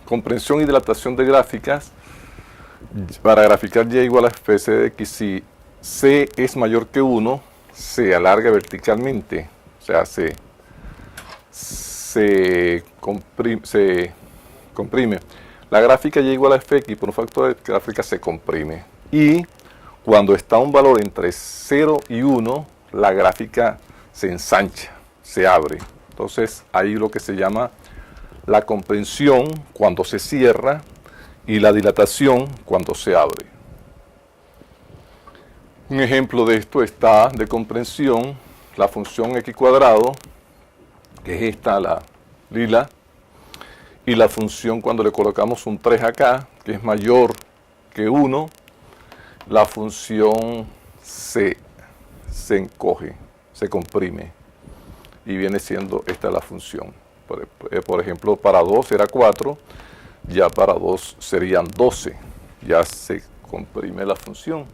comprensión y dilatación de gráficas. Para graficar y igual a fc de x, si c es mayor que 1, se alarga verticalmente, o sea, se comprime. La gráfica y igual a fx por un factor de gráfica se comprime. Y cuando está un valor entre 0 y 1, la gráfica se ensancha, se abre. Entonces, ahí lo que se llama la comprensión cuando se cierra y la dilatación cuando se abre. Un ejemplo de esto está de comprensión, la función x cuadrado, que es esta, la lila, y la función cuando le colocamos un 3 acá, que es mayor que 1, la función se encoge, se comprime, y viene siendo esta la función. Por ejemplo, para 2 era 4, ya para 2 serían 12, ya se comprime la función.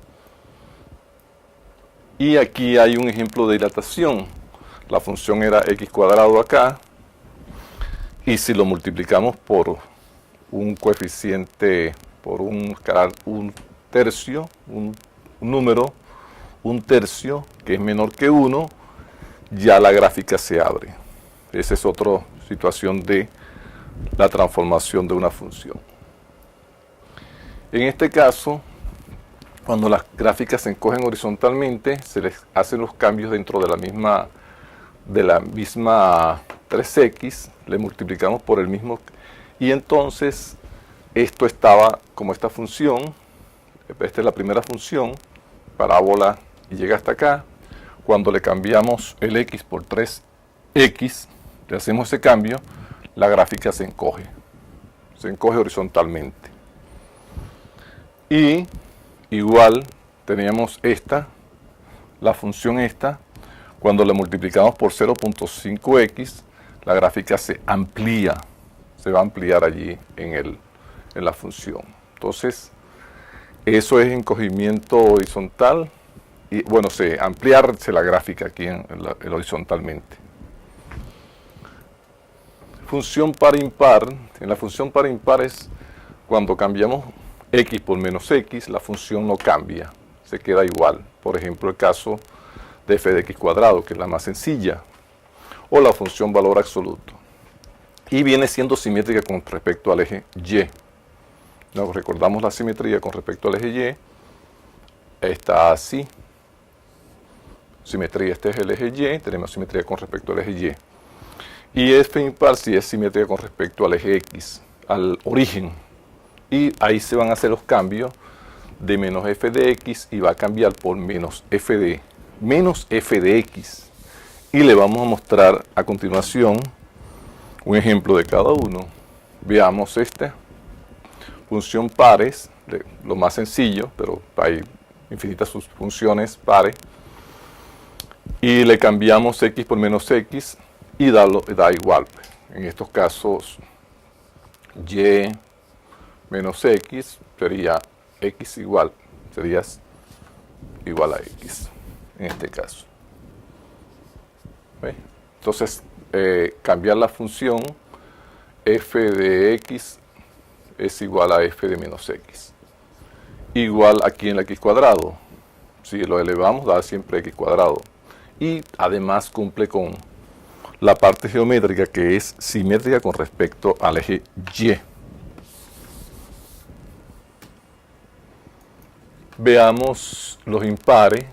Y aquí hay un ejemplo de dilatación. La función era x cuadrado acá, y si lo multiplicamos por un coeficiente, por un tercio, un número, un tercio, que es menor que 1, ya la gráfica se abre. Esa es otra situación de la transformación de una función. En este caso, cuando las gráficas se encogen horizontalmente, se les hacen los cambios dentro de la misma 3x, le multiplicamos por el mismo, y entonces esto estaba como esta función, esta es la primera función, parábola, y llega hasta acá. Cuando le cambiamos el x por 3x, le hacemos ese cambio, la gráfica se encoge horizontalmente. Y igual teníamos esta, la función esta, cuando le multiplicamos por 0.5x, la gráfica se amplía, se va a ampliar allí en la función. Entonces, eso es encogimiento horizontal, y bueno, ampliarse la gráfica aquí horizontalmente. Función par impar. En la función par impar es cuando cambiamos x por menos x, la función no cambia, se queda igual. Por ejemplo, el caso de f de x cuadrado, que es la más sencilla, o la función valor absoluto. Y viene siendo simétrica con respecto al eje y. Nos recordamos la simetría con respecto al eje y. Está así. Simetría, este es el eje y, tenemos simetría con respecto al eje y. Y f impar si es simétrica con respecto al eje x, al origen. Y ahí se van a hacer los cambios de menos f de x y va a cambiar por menos f de x. Y le vamos a mostrar a continuación un ejemplo de cada uno. Veamos esta función pares, lo más sencillo, pero hay infinitas sus funciones pares. Y le cambiamos x por menos x y da igual. En estos casos, y menos x sería x igual, sería igual a x en este caso. ¿Ve? Entonces, cambiar la función f de x es igual a f de menos x. Igual aquí en el x cuadrado. Si lo elevamos, da siempre x cuadrado. Y además cumple con la parte geométrica que es simétrica con respecto al eje y. Veamos los impares,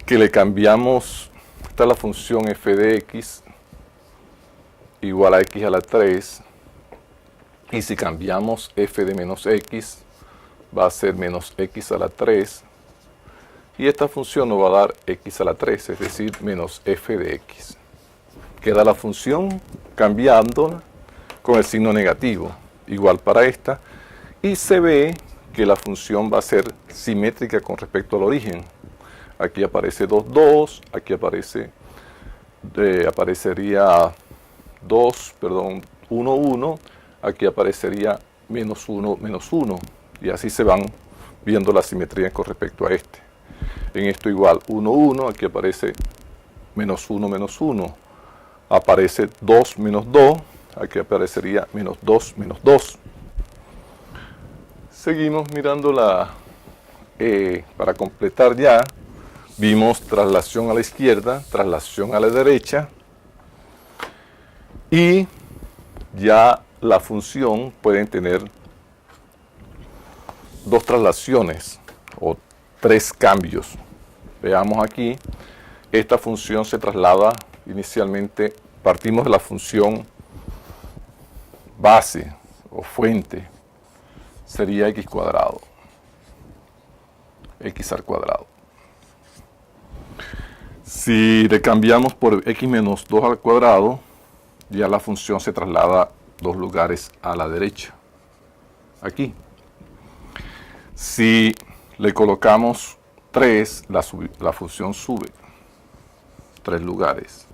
que le cambiamos, está la función f de x igual a x a la 3, y si cambiamos f de menos x, va a ser menos x a la 3, y esta función nos va a dar x a la 3, es decir, menos f de x. Queda la función cambiándola con el signo negativo, igual para esta, y se ve que la función va a ser simétrica con respecto al origen. Aquí aparece 2, 2, aquí aparecería 1, 1, aquí aparecería menos 1, menos 1, y así se van viendo las simetrías con respecto a este. En esto igual 1, 1, aquí aparece menos 1, menos 1, aparece 2, menos 2, aquí aparecería menos 2, menos 2. Seguimos mirando para completar ya, vimos traslación a la izquierda, traslación a la derecha, y ya la función puede tener dos traslaciones o tres cambios. Veamos aquí, esta función se traslada inicialmente, partimos de la función base o fuente, sería x cuadrado, x al cuadrado. Si le cambiamos por x menos 2 al cuadrado, ya la función se traslada 2 lugares a la derecha, aquí. Si le colocamos 3, la función sube 3 lugares.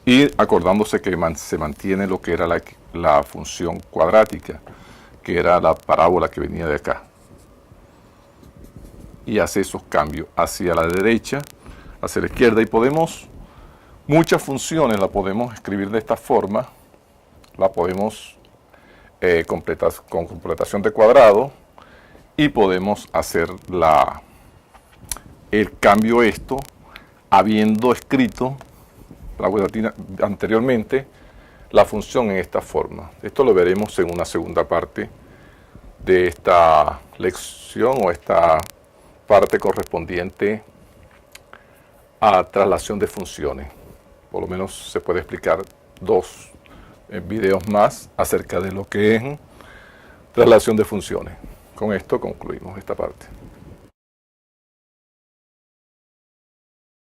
Y acordándose que se mantiene lo que era la función cuadrática, que era la parábola que venía de acá. Y hace esos cambios hacia la derecha, hacia la izquierda. Y muchas funciones las podemos escribir de esta forma. La podemos completar con completación de cuadrado. Y podemos hacer el cambio habiendo escrito anteriormente la función en esta forma. Esto lo veremos en una segunda parte de esta lección o esta parte correspondiente a traslación de funciones. Por lo menos se puede explicar 2 videos más acerca de lo que es traslación de funciones. Con esto concluimos esta parte.